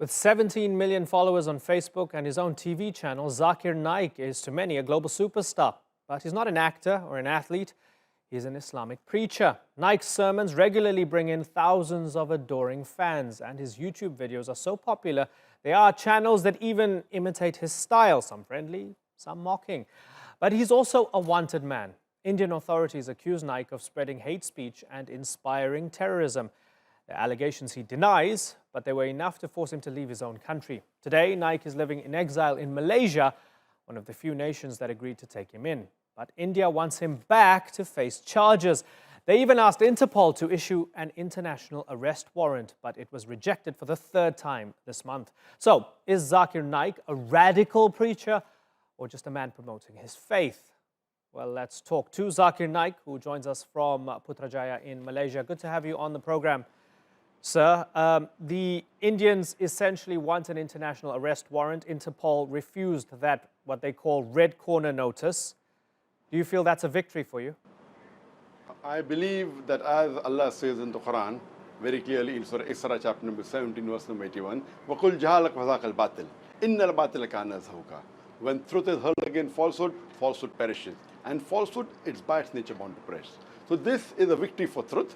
With 17 million followers on Facebook and his own TV channel, Zakir Nayek is to many a global superstar. But he's not an actor or an athlete, he's an Islamic preacher. Nayek's sermons regularly bring in thousands of adoring fans, and his YouTube videos are so popular, there are channels that even imitate his style, some friendly, some mocking. But he's also a wanted man. Indian authorities accuse Nayek of spreading hate speech and inspiring terrorism. The allegations he denies, but they were enough to force him to leave his own country. Today, Nayek is living in exile in Malaysia, one of the few nations that agreed to take him in. But India wants him back to face charges. They even asked Interpol to issue an international arrest warrant, but it was rejected for the third time this month. So, is Zakir Nayek a radical preacher or just a man promoting his faith? Well, let's talk to Zakir Nayek, who joins us from Putrajaya in Malaysia. Good to have you on the program, sir. The Indians essentially want an international arrest warrant. Interpol refused that, what they call red corner notice. Do you feel that's a victory for you? I believe that as Allah says in the Quran, very clearly in Surah Isra chapter number 17, verse number 81, وَقُلْ جَهَلَكْ وَذَاكَ الْبَاطِلِ إِنَّ الْبَاطِلَ كَانَ زَهُوقًا. When truth is hurled against falsehood, falsehood perishes. And falsehood, it's by its nature bound to perish. So this is a victory for truth.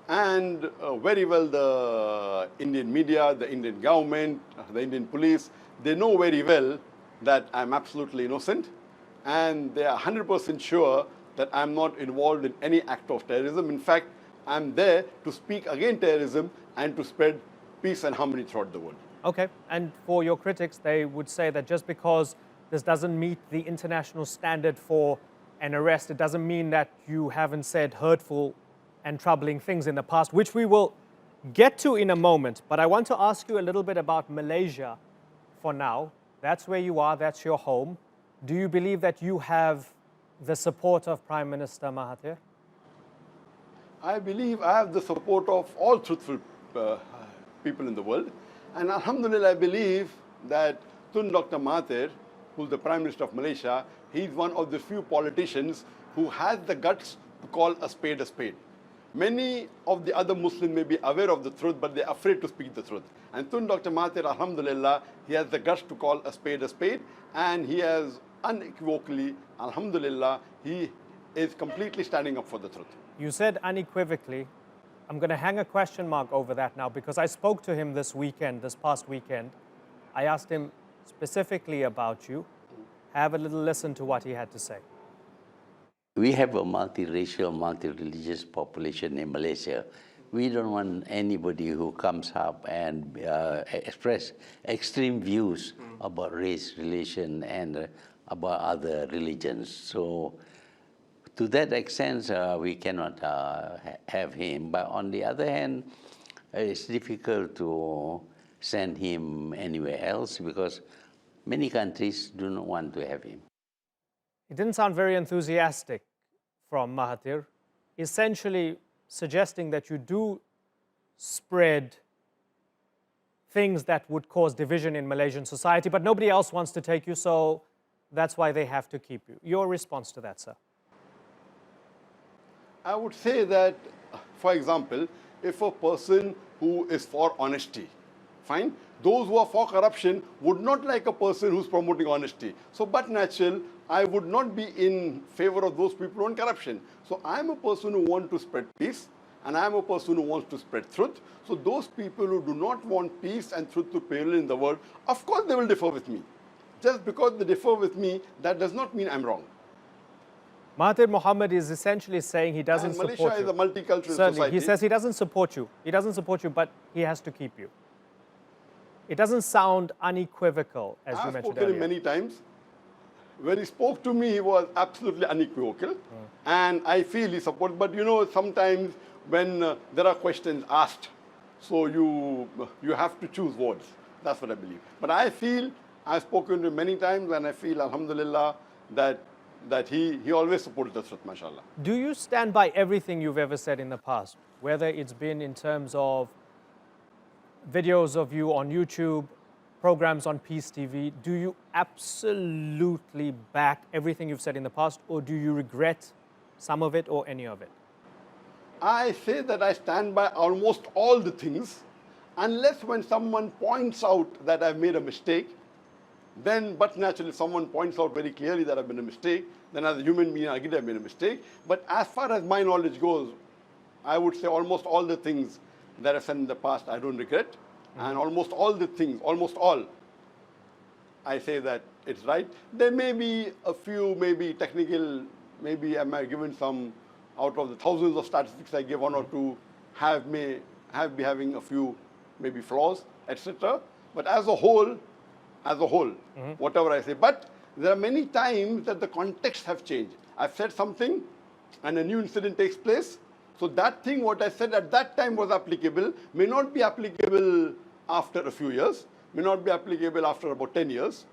And very well the Indian media, the Indian government, the Indian police, they know very well that I'm absolutely innocent. And they are 100% sure that I'm not involved in any act of terrorism. In fact, I'm there to speak against terrorism and to spread peace and harmony throughout the world. Okay, and for your critics, they would say that just because this doesn't meet the international standard for an arrest, it doesn't mean that you haven't said hurtful and troubling things in the past, which we will get to in a moment. But I want to ask you a little bit about Malaysia for now. That's where you are, that's your home. Do you believe that you have the support of Prime Minister Mahathir? I believe I have the support of all truthful people in the world. And Alhamdulillah, I believe that Dr. Mahathir, who's the Prime Minister of Malaysia, he's one of the few politicians who has the guts to call a spade a spade. Many of the other Muslims may be aware of the truth, but they're afraid to speak the truth. And Dr. Mahathir, Alhamdulillah, he has the guts to call a spade, and he has unequivocally, Alhamdulillah, he is completely standing up for the truth. You said unequivocally. I'm going to hang a question mark over that now because I spoke to him this past weekend. I asked him specifically about you. Have a little listen to what he had to say. We have a multiracial, multi-religious population in Malaysia. We don't want anybody who comes up and express extreme views about race, religion, and about other religions. So to that extent, we cannot have him. But on the other hand, it's difficult to send him anywhere else because many countries do not want to have him. It didn't sound very enthusiastic from Mahathir, essentially suggesting that you do spread things that would cause division in Malaysian society, but nobody else wants to take you, so that's why they have to keep you. Your response to that, sir? I would say that, for example, if a person who is for honesty, fine, those who are for corruption would not like a person who's promoting honesty. So, but natural, I would not be in favor of those people on corruption. So I'm a person who wants to spread peace, and I'm a person who wants to spread truth. So those people who do not want peace and truth to prevail in the world, of course they will differ with me. Just because they differ with me, that does not mean I'm wrong. Mahathir Mohamad is essentially saying he doesn't support you. Malaysia is a multicultural Certainly, society. he says he doesn't support you. He doesn't support you, but he has to keep you. It doesn't sound unequivocal, as you mentioned earlier. I've spoken him many times. When he spoke to me, he was absolutely unequivocal. And I feel he supports. But you know, sometimes when there are questions asked, so you have to choose words. That's what I believe. But I feel, I've spoken to him many times, and I feel, alhamdulillah, that he always supported the truth, mashallah. Do you stand by everything you've ever said in the past, whether it's been in terms of videos of you on YouTube, programs on Peace TV? Do you absolutely back everything you've said in the past, or do you regret some of it or any of it? I say that I stand by almost all the things, unless when someone points out that I've made a mistake, then, but naturally, someone points out very clearly that I've made a mistake, then as a human being, I agree I've made a mistake. But as far as my knowledge goes, I would say almost all the things that I've said in the past, I don't regret. And almost all the things, almost all, I say that it's right. There may be a few, maybe technical, maybe I might have given some, out of the thousands of statistics I give, one or two may be having a few, maybe flaws, etc. But as a whole, whatever I say. But there are many times that the context have changed. I've said something and a new incident takes place. So that thing, what I said at that time was applicable, may not be applicable after a few years, may not be applicable after about 10 years.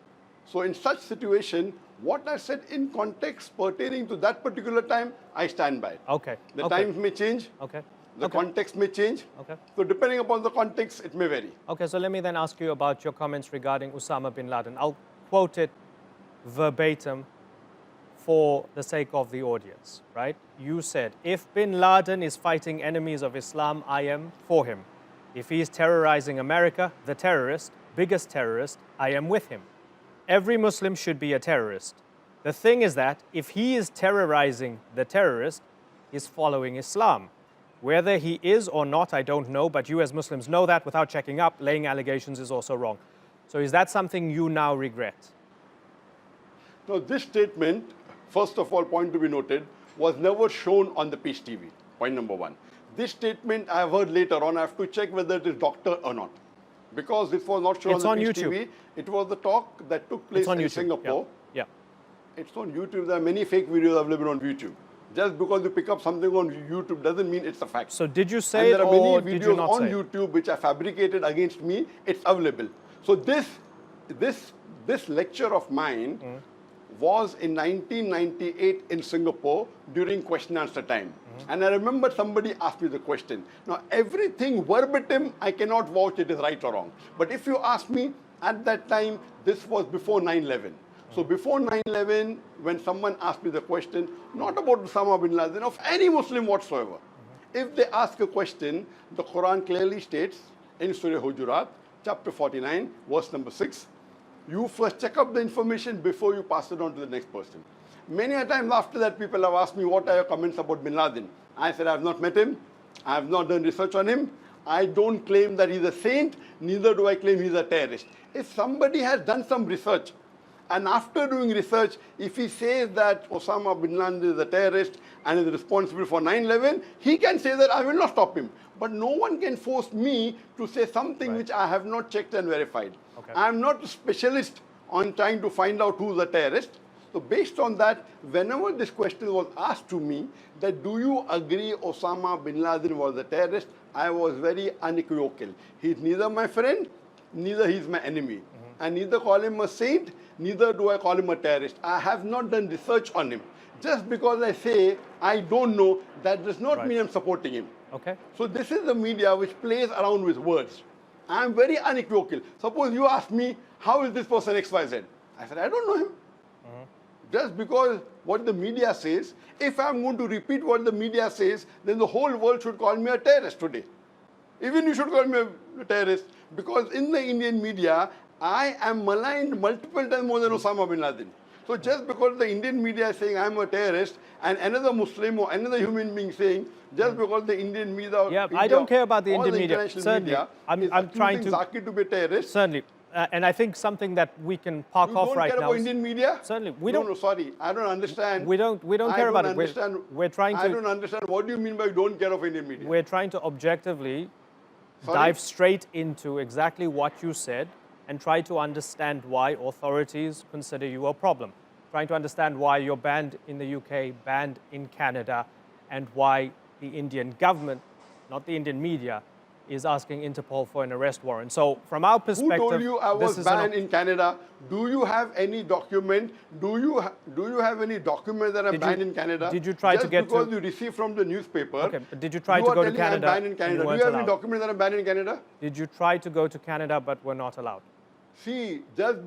So in such situation, what I said in context pertaining to that particular time, I stand by it. Okay. The times may change. Okay. The context may change. Okay. So depending upon the context, it may vary. Okay, so let me then ask you about your comments regarding Osama bin Laden. I'll quote it verbatim for the sake of the audience, right? You said, if bin Laden is fighting enemies of Islam, I am for him. If he is terrorizing America, the terrorist, biggest terrorist, I am with him. Every Muslim should be a terrorist. The thing is that if he is terrorizing the terrorist, he's following Islam. Whether he is or not, I don't know, but you as Muslims know that without checking up, laying allegations is also wrong. So is that something you now regret? Now, this statement, first of all, point to be noted, was never shown on the Peace TV, point number one. This statement I have heard later on, I have to check whether it is doctored or not. Because this was not shown on the Peace TV. It was the talk that took place in Singapore. Yeah. It's on YouTube. There are many fake videos available on YouTube. Just because you pick up something on YouTube doesn't mean it's a fact. So did you say it or did you not say it? There are many videos on say YouTube which are fabricated against me. It's available. So this lecture of mine was in 1998 in Singapore during question answer time. And I remember somebody asked me the question. Now, everything verbatim, I cannot vouch it is right or wrong. But if you ask me, at that time, this was before 9/11. So before 9/11, when someone asked me the question, not about Osama bin Laden, of any Muslim whatsoever, if they ask a question, the Quran clearly states in Surah Hujurat, chapter 49, verse number 6, you first check up the information before you pass it on to the next person. Many a times after that, people have asked me, what are your comments about bin Laden? I said, I have not met him. I have not done research on him. I don't claim that he's a saint, neither do I claim he's a terrorist. If somebody has done some research, and after doing research, if he says that Osama bin Laden is a terrorist and is responsible for 9/11, he can say that. I will not stop him. But no one can force me to say something which I have not checked and verified. Okay. I am not a specialist on trying to find out who's a terrorist. So based on that, whenever this question was asked to me, that do you agree Osama bin Laden was a terrorist, I was very unequivocal. He's neither my friend, neither he's my enemy. I neither call him a saint, neither do I call him a terrorist. I have not done research on him. Just because I say I don't know, that does not mean I'm supporting him. Okay. So this is the media which plays around with words. I'm very unequivocal. Suppose you ask me, how is this person XYZ? I said, I don't know him. Just because what the media says, if I'm going to repeat what the media says, then the whole world should call me a terrorist today. Even you should call me a terrorist, because in the Indian media, I am maligned multiple times more than Osama bin Laden. So just because the Indian media is saying I'm a terrorist, and another Muslim or another human being saying, just because the Indian media, I don't care about the Indian media. international Certainly, media I'm trying to Zakir to be a terrorist. Certainly, and I think something that we can park off right now. You don't care about Indian media? Certainly, No, sorry, I don't understand. We don't care about it. We're trying to. I don't understand. What do you mean by you don't care of Indian media? We're trying to objectively dive straight into exactly what you said and try to understand why authorities consider you a problem. Trying to understand why you're banned in the UK, banned in Canada, and why the Indian government, not the Indian media, is asking Interpol for an arrest warrant. So from our perspective, who told you I was banned in Canada? Do you have any document? Do you have any document that I'm banned in Canada? Did you try to get because you received from the newspaper? Okay, but did you try to go to Canada? I'm banned in Canada. Do you have any document that I'm banned in Canada? Did you try to go to Canada but were not allowed? See, just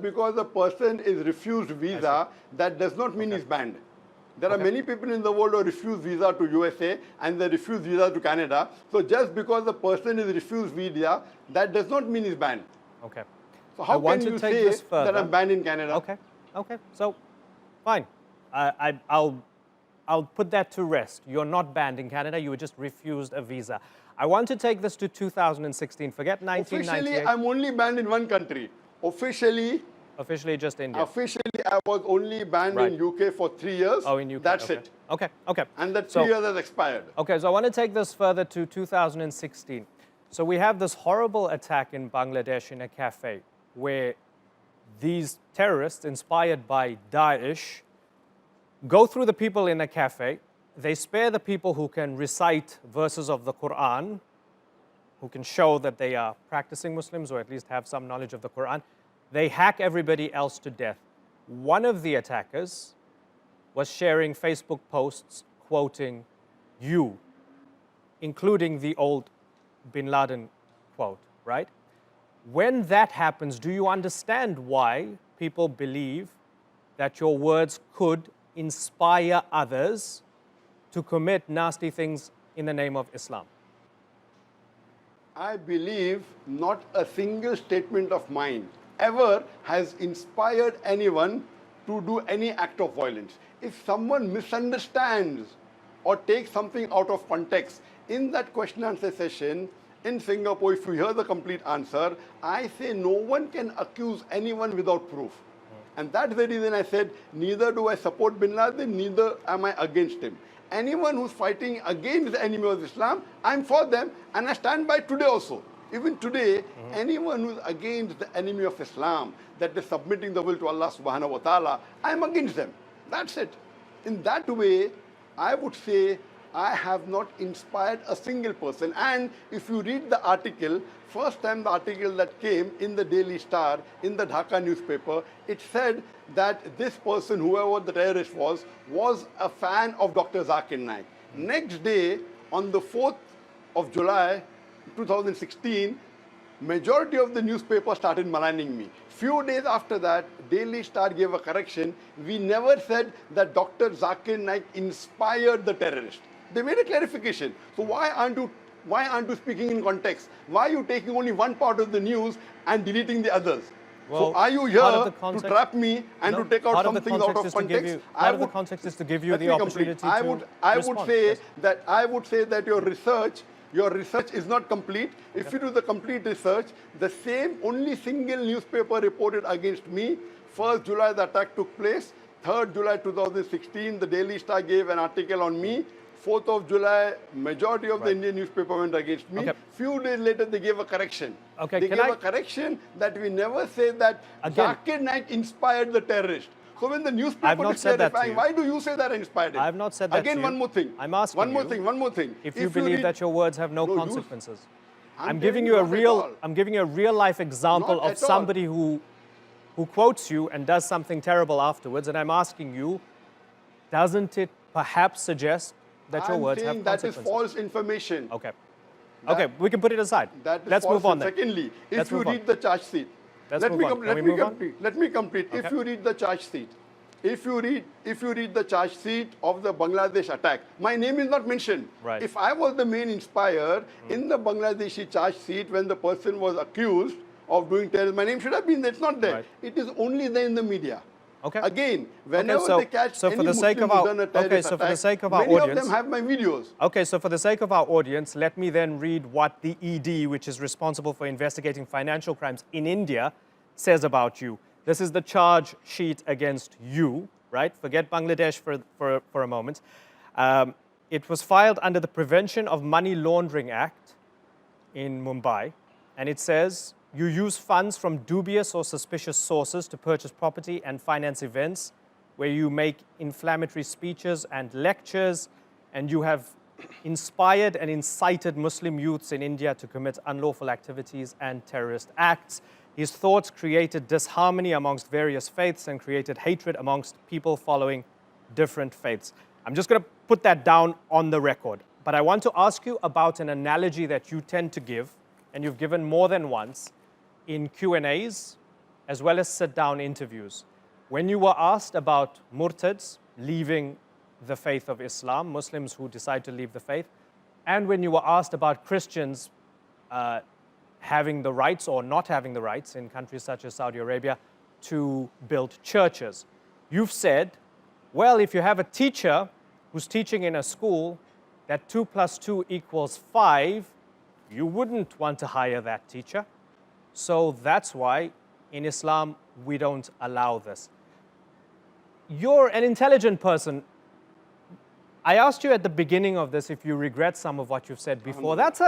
because a person is refused visa, that does not mean he's banned. There are many people in the world who refuse visa to USA and they refuse visa to Canada. So just because the person is refused visa, that does not mean he's banned. Okay. So how can you say that I'm banned in Canada? Okay. Okay. So, fine. I'll put that to rest. You're not banned in Canada. You were just refused a visa. I want to take this to 2016. Forget 1998. Officially, I'm only banned in one country. Officially, just India. Officially, I was only banned in UK for 3 years. Oh, in UK. That's okay. it. Okay. Okay. And that 3 years has expired. Okay. So I want to take this further to 2016. So we have this horrible attack in Bangladesh in a cafe where these terrorists, inspired by Daesh, go through the people in a cafe. They spare the people who can recite verses of the Quran, who can show that they are practicing Muslims or at least have some knowledge of the Quran. They hack everybody else to death. One of the attackers was sharing Facebook posts quoting you, including the old Bin Laden quote, right? When that happens, do you understand why people believe that your words could inspire others to commit nasty things in the name of Islam? I believe not a single statement of mine ever has inspired anyone to do any act of violence. If someone misunderstands or takes something out of context, in that question and answer session in Singapore, if you hear the complete answer, I say no one can accuse anyone without proof. And that's the reason I said, neither do I support Bin Laden, neither am I against him. Anyone who's fighting against the enemy of Islam, I'm for them, and I stand by today also. Even today, anyone who's against the enemy of Islam, that is submitting the will to Allah subhanahu wa ta'ala, I'm against them. That's it. In that way, I would say I have not inspired a single person. And if you read the article, first time the article that came in the Daily Star, in the Dhaka newspaper, it said that this person, whoever the terrorist was a fan of Dr. Zakir Nayek. Next day, on the 4th of July, 2016, majority of the newspaper started maligning me. Few days after that, Daily Star gave a correction. We never said that Dr. Zakir Naik inspired the terrorist. They made a clarification. So why aren't you speaking in context? Why are you taking only one part of the news and deleting the others? Well, so are you here to trap me and to take out something out of context? Part of the context is to give you the opportunity to respond. I would say that your research is not complete. If you do the complete research, the same only single newspaper reported against me. 1st July the attack took place. 3rd July 2016, the Daily Star gave an article on me. 4th of July, majority of the Indian newspaper went against me. Few days later, they gave a correction. They gave a correction that we never say that Zakir Naik inspired the terrorist. So when the newspaper is clarifying, why do you say that I inspired it? I have not said that Again, to you. one more thing. I'm asking one more thing. If you believe that your words have no consequences. I'm giving you a real life example of somebody who quotes you and does something terrible afterwards, and I'm asking you, doesn't it perhaps suggest that your words have consequences? That is false information. Okay. Okay, we can put it aside. Let's move on then. Secondly, if you read the charge sheet, let me complete. If you read the charge sheet, if you read the charge sheet of the Bangladesh attack, my name is not mentioned. Right. If I was the main inspired in the Bangladeshi charge sheet when the person was accused of doing terrorism, my name should have been there. It's not there. Right. It is only there in the media. Okay. Again, whenever they catch any Muslim who's done a terrorist attack, many of them have my videos. Okay, so for the sake of our audience, let me then read what the ED, which is responsible for investigating financial crimes in India, says about you. This is the charge sheet against you, right? Forget Bangladesh for a moment. It was filed under the Prevention of Money Laundering Act in Mumbai, and it says, you use funds from dubious or suspicious sources to purchase property and finance events where you make inflammatory speeches and lectures, and you have inspired and incited Muslim youths in India to commit unlawful activities and terrorist acts. His thoughts created disharmony amongst various faiths and created hatred amongst people following different faiths. I'm just going to put that down on the record. But I want to ask you about an analogy that you tend to give, and you've given more than once, in Q&As, as well as sit-down interviews. When you were asked about murtads leaving the faith of Islam, Muslims who decide to leave the faith, and when you were asked about Christians having the rights or not having the rights in countries such as Saudi Arabia to build churches. You've said, well, if you have a teacher who's teaching in a school that 2 + 2 = 5, you wouldn't want to hire that teacher. So that's why in Islam we don't allow this. You're an intelligent person. I asked you at the beginning of this if you regret some of what you've said before. That's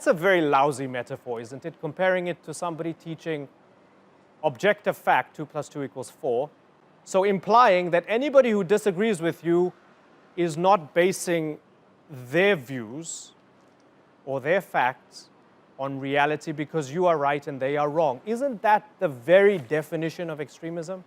a very lousy metaphor, isn't it? Comparing it to somebody teaching objective fact, 2 + 2 = 4. So implying that anybody who disagrees with you is not basing their views or their facts on reality because you are right and they are wrong. Isn't that the very definition of extremism?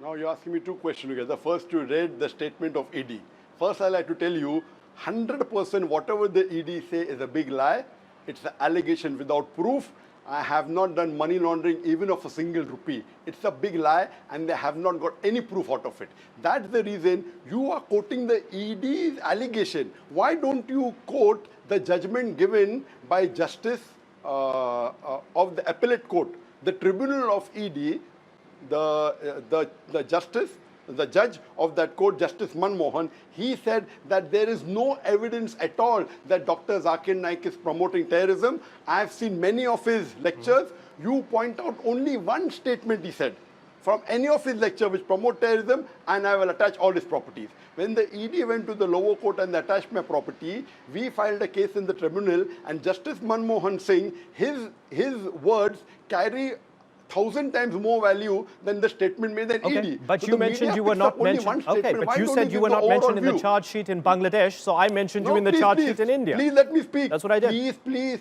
Now you're asking me two questions together. First, you read the statement of ED. First, I'd like to tell you, 100% whatever the ED say is a big lie. It's an allegation without proof. I have not done money laundering even of a single rupee. It's a big lie and they have not got any proof out of it. That's the reason you are quoting the ED's allegation. Why don't you quote the judgment given by Justice of the Appellate Court, the Tribunal of ED, the Justice, the judge of that court, Justice Manmohan, he said that there is no evidence at all that Dr. Zakir Nayek is promoting terrorism. I have seen many of his lectures. You point out only one statement he said from any of his lectures which promote terrorism, and I will attach all his properties. When the ED went to the lower court and attached my property, we filed a case in the tribunal, and Justice Manmohan Singh, his words carry 1,000 times more value than the statement made than ED. But So you the mentioned media you were picks not up only mentioned. one statement. Okay, but Why you don't said you give were the not overall mentioned in the view? charge sheet in Bangladesh, so I mentioned you No, in the please, charge please. sheet in India. Please let me speak. That's what I did. Please.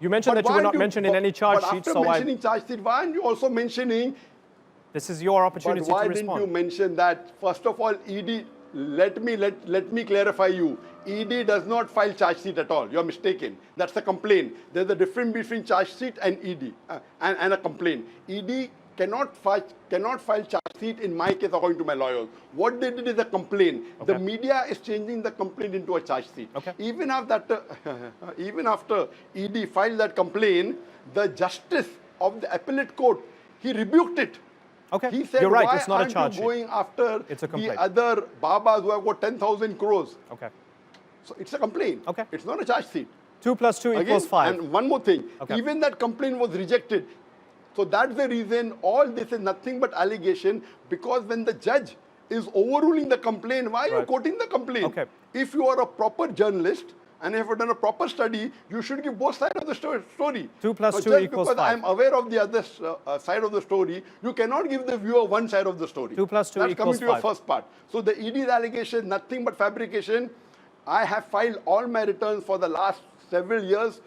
You mentioned that you were not mentioned in any charge sheet, so After mentioning charge sheet, why aren't you also mentioning? This is your opportunity But why to didn't respond. you mention that? First of all, ED, let me clarify you. ED does not file charge sheet at all. You're mistaken. That's a complaint. There's a difference between charge sheet and ED and a complaint. ED cannot file charge sheet in my case according to my lawyers. What they did is a complaint. Okay. The media is changing the complaint into a charge sheet. Okay. Even after ED filed that complaint, the justice of the appellate court, he rebuked it. Okay, He said, you're right, why it's not a aren't charge you sheet. going after It's a the complaint. other Babas who have got 10,000 crores? Okay. So it's a complaint. Okay. It's not a charge sheet. 2 + 2 Again, = 5. And one more thing. Okay. Even that complaint was rejected. So that's the reason all this is nothing but allegation, because when the judge is overruling the complaint, why are you Right. quoting the complaint? Okay. If you are a proper journalist and have done a proper study, you should give both sides of the story. 2 + Now, 2 just = because 5. I'm aware of the other side of the story, you cannot give the viewer one side of the story. 2 + 2 That's coming = to your 5. first part. So the ED's allegation, nothing but fabrication. I have filed all my returns for the last several years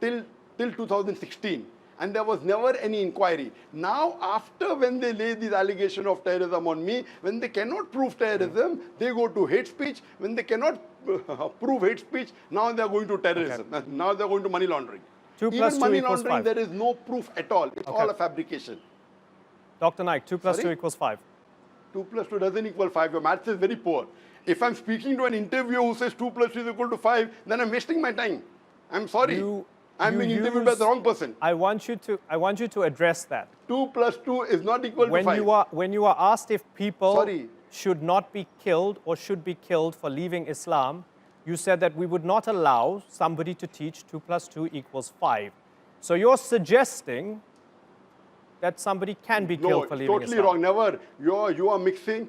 till 2016. And there was never any inquiry. Now, after when they lay these allegations of terrorism on me, when they cannot prove terrorism, they go to hate speech. When they cannot prove hate speech, now they are going to terrorism. Okay. Now they are going to money laundering. 2 + Even 2 money = laundering, 5. there is no proof at all. It's all a fabrication. Dr. Naik, 2 + 2 Sorry? = 5. 2 + 2 doesn't equal 5. Your maths is very poor. If I'm speaking to an interviewer who says 2 + 2 is equal to 5, then I'm wasting my time. I'm sorry. I'm being interviewed by the wrong person. I want you to address that. 2 + 2 is not equal to 5. When you are asked if people Sorry. should not be killed or should be killed for leaving Islam, you said that we would not allow somebody to teach 2 + 2 = 5. So you're suggesting that somebody can be No, killed for leaving totally Islam. wrong. Never. You are mixing.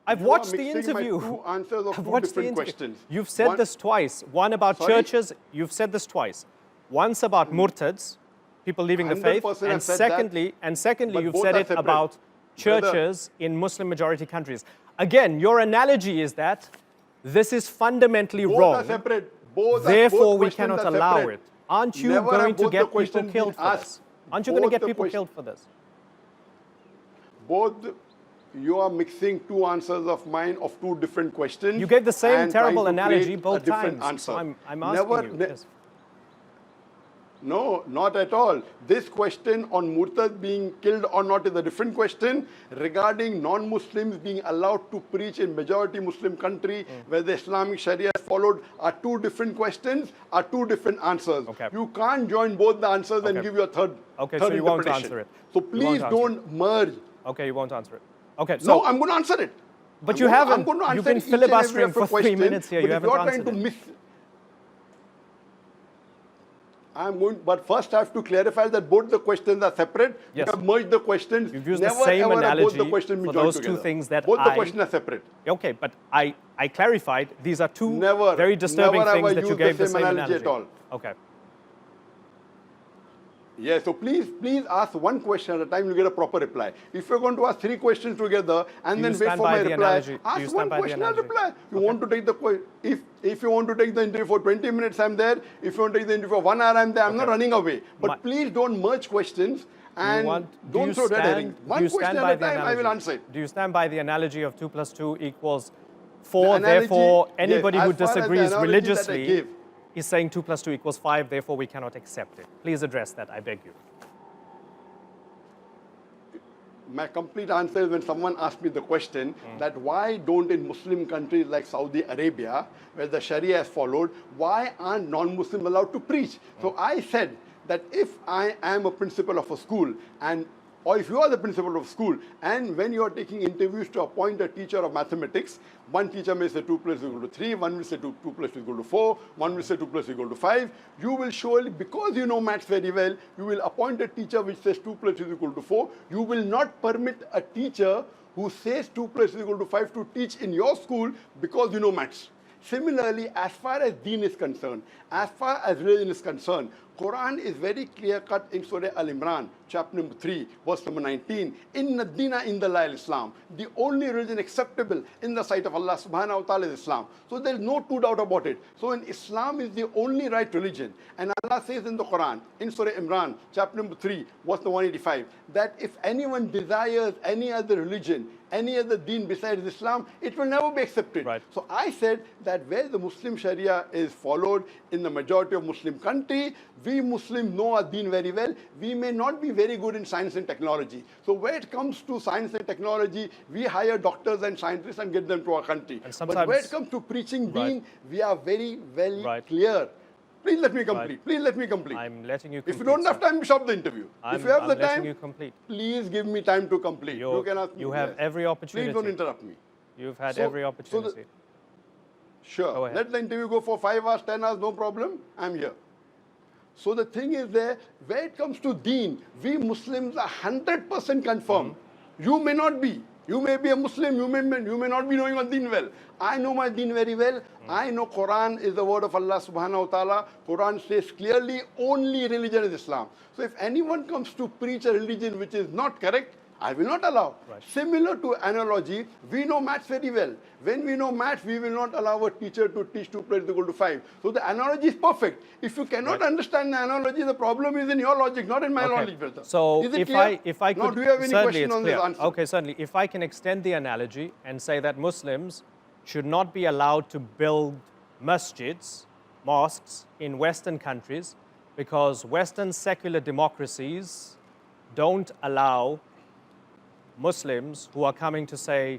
I've you are watched the mixing my interview. two answers of I've two watched the different interview. questions. You've said One- this twice. One about Sorry? churches. You've said this twice. Once about murtads, people leaving the faith, 100% and I've said that, secondly, but you've both said are it separate. about churches in Muslim-majority countries. Again, your analogy is that this is fundamentally Both wrong. are separate. Both Therefore, both we questions cannot are allow separate. it. Aren't you Never have going to both the get people questions killed been for asked. this? Aren't you going to Both get the people question- killed for this? Both, you are mixing two answers of mine of two different questions. You gave the same and trying terrible to analogy create both a different times. Answer. So I'm asking you. Yes. No, not at all. This question on Murtad being killed or not is a different question. Regarding non-Muslims being allowed to preach in majority Muslim country where the Islamic Sharia is followed are two different questions, are two different answers. Okay. You can't join both the answers and Okay. give you a third Okay, third so you won't interpretation. answer it. So You won't please answer don't merge. Okay, you won't answer it. Okay, so No, I'm going to answer it. But I'm you gonna- haven't. I'm going to You've answer been each and every filibustering of your for 3 questions, minutes here. but You if haven't you're answered trying to it. But first I have to clarify that both the questions are separate. Yes. You have merged the questions. You've used Never, the same ever have both the analogy questions be for joined those together. two things that both the questions are separate. Okay, but I clarified these are two Never, very disturbing never things ever that you use gave the same analogy at all. Okay. Yeah, so please ask one question at a time, you get a proper reply. If you're going to ask 3 questions together and Do then you wait stand for by my the reply, analogy? Do you ask stand one by the question and analogy? reply. You want to take the if you want to take the interview for 20 minutes, I'm there. If you want to take the interview for 1 hour, I'm there. I'm not running away. But please don't merge questions and don't throw red herrings. One question at a time, I will answer it. Do you stand by the analogy of 2 plus 2 equals 4? The analogy, Therefore, yes, anybody as who far as the disagrees analogy that I religiously gave. is saying 2 plus 2 equals 5. Therefore, we cannot accept it. Please address that. I beg you. My complete answer is when someone asks me the question that why don't in Muslim countries like Saudi Arabia, where the Sharia is followed, why aren't non-Muslims allowed to preach? So I said that if I am a principal of a school or if you are the principal of a school and when you are taking interviews to appoint a teacher of mathematics, one teacher may say 2 plus 2 equal to 3, one will say 2 plus 2 equal to 4, one will say 2 plus 2 equal to 5. You will surely, because you know maths very well, you will appoint a teacher which says 2 plus 2 is equal to 4. You will not permit a teacher who says 2 plus 2 is equal to 5 to teach in your school because you know maths. Similarly, as far as deen is concerned, as far as religion is concerned, Quran is very clear-cut in Surah Al-Imran, chapter number 3, verse number 19. Inna dina inda Islam. The only religion acceptable in the sight of Allah subhanahu wa ta'ala is Islam. So there is no two doubt about it. So in Islam is the only right religion. And Allah says in the Quran, in Surah Imran, chapter number 3, verse number 185, that if anyone desires any other religion, any other deen besides Islam, it will never be accepted. Right. So I said that where the Muslim Sharia is followed in the majority of Muslim country, we Muslims know our deen very well. We may not be very good in science and technology. So where it comes to science and technology, we hire doctors and scientists and get them to our country. But where it comes to preaching deen, we are very, very clear. Please let me complete. Please let me complete. I'm letting you complete. If you don't have time, stop the interview. If you have the time, you complete. please give me time to complete. You have every opportunity. Please don't interrupt me. You've had every opportunity. Sure. Let the interview go for 5 hours, 10 hours, no problem. I'm here. So the thing is there, where it comes to deen, we Muslims are 100% confirmed. You may not be. You may be a Muslim, you may not be knowing your deen well. I know my deen very well. I know Quran is the word of Allah subhanahu wa ta'ala. Quran says clearly only religion is Islam. So if anyone comes to preach a religion which is not correct, I will not allow. Similar to analogy, we know maths very well. When we know maths, we will not allow a teacher to teach 2 plus 2 equal to 5. So the analogy is perfect. If you cannot understand the analogy, the problem is in your logic, not in my logic, brother. So is it clear? if I could, now, do you have any question on this answer? Okay, certainly. If I can extend the analogy and say that Muslims should not be allowed to build masjids, mosques in Western countries because Western secular democracies don't allow Muslims who are coming to say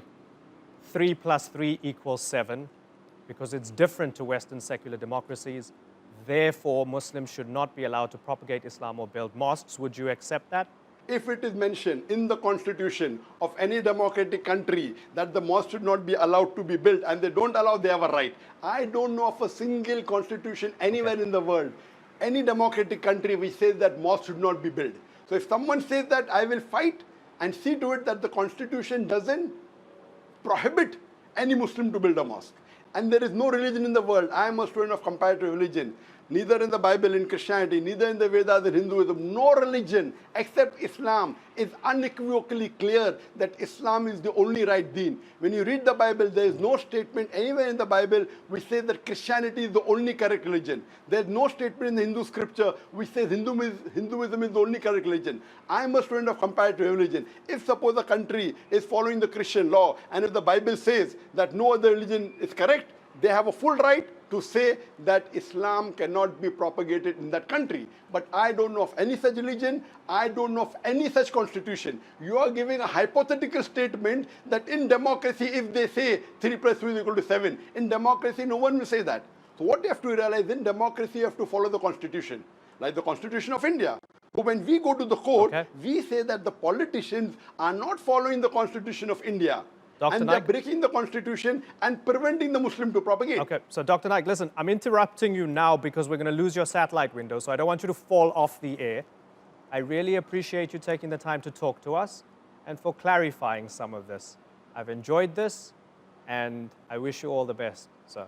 3 plus 3 equals 7 because it's different to Western secular democracies. Therefore, Muslims should not be allowed to propagate Islam or build mosques. Would you accept that? If it is mentioned in the constitution of any democratic country that the mosque should not be allowed to be built and they don't allow, they have a right. I don't know of a single constitution anywhere in the world, any democratic country which says that mosque should not be built. So if someone says that, I will fight and see to it that the constitution doesn't prohibit any Muslim to build a mosque. And there is no religion in the world. I am a student of comparative religion. Neither in the Bible, in Christianity, neither in the Vedas, in Hinduism, no religion except Islam is unequivocally clear that Islam is the only right deen. When you read the Bible, there is no statement anywhere in the Bible which says that Christianity is the only correct religion. There is no statement in the Hindu scripture which says Hinduism is the only correct religion. I am a student of comparative religion. If suppose a country is following the Christian law and if the Bible says that no other religion is correct, They have a full right to say that Islam cannot be propagated in that country. But I don't know of any such religion. I don't know of any such constitution. You are giving a hypothetical statement that in democracy, if they say 3 plus 2 is equal to 7, in democracy, no one will say that. So what you have to realize, in democracy, you have to follow the constitution, like the Constitution of India. So when we go to the court, we say that the politicians are not following the Constitution of India. Dr. And they're breaking the Constitution and preventing the Muslim to propagate. Okay, so Dr. Nayek, listen, I'm interrupting you now because we're going to lose your satellite window, so I don't want you to fall off the air. I really appreciate you taking the time to talk to us and for clarifying some of this. I've enjoyed this, and I wish you all the best, sir.